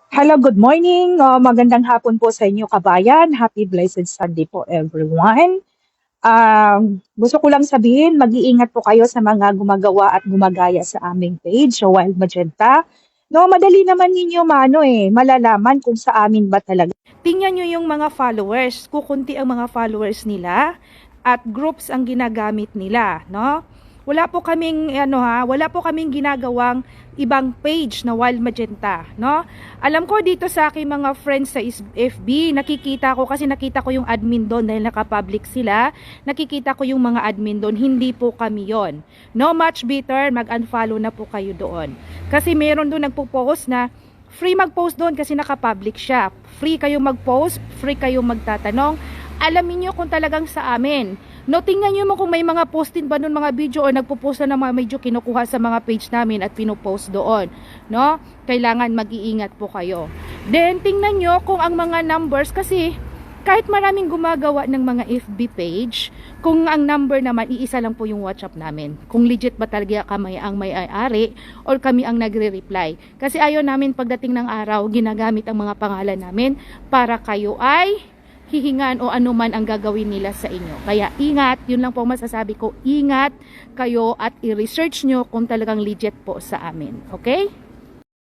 Hello, good morning. Magandang hapon po sa inyo, kabayan. Happy Blessed Sunday po, everyone. Gusto ko lang sabihin, mag-iingat po kayo sa mga gumagawa at gumagaya sa aming page, so Wild Magenta. No, madali naman ninyo malalaman kung sa amin ba talaga. Tingnan nyo yung mga followers. Kukunti ang mga followers nila at groups ang ginagamit nila, no? Wala po kaming wala po kaming ginagawang ibang page na Wild Magenta, no? Alam ko dito sa aking mga friends sa FB, nakikita ko kasi nakita ko yung admin doon dahil naka-public sila. Nakikita ko yung mga admin doon, hindi po kami yon. No much bitter, mag-unfollow na po kayo doon. Kasi meron doon nagpo-post na free mag-post doon kasi naka-public siya. Free kayong mag-post, free kayong magtatanong. Alamin nyo kung talagang sa amin. No, tingnan nyo mo kung may mga postin ba nun mga video o nagpo-post na ng mga medyo kinukuha sa mga page namin at pinopost doon. No? Kailangan mag-iingat po kayo. Then, tingnan nyo kung ang mga numbers kasi kahit maraming gumagawa ng mga FB page, kung ang number naman, iisa lang po yung WhatsApp namin. Kung legit ba talaga kami ang may-ari or kami ang nagre-reply. Kasi ayaw namin pagdating ng araw, ginagamit ang mga pangalan namin para kayo ay hihingan o anuman ang gagawin nila sa inyo. Kaya ingat, yun lang po masasabi ko, ingat kayo at i-research nyo kung talagang legit po sa amin. Okay?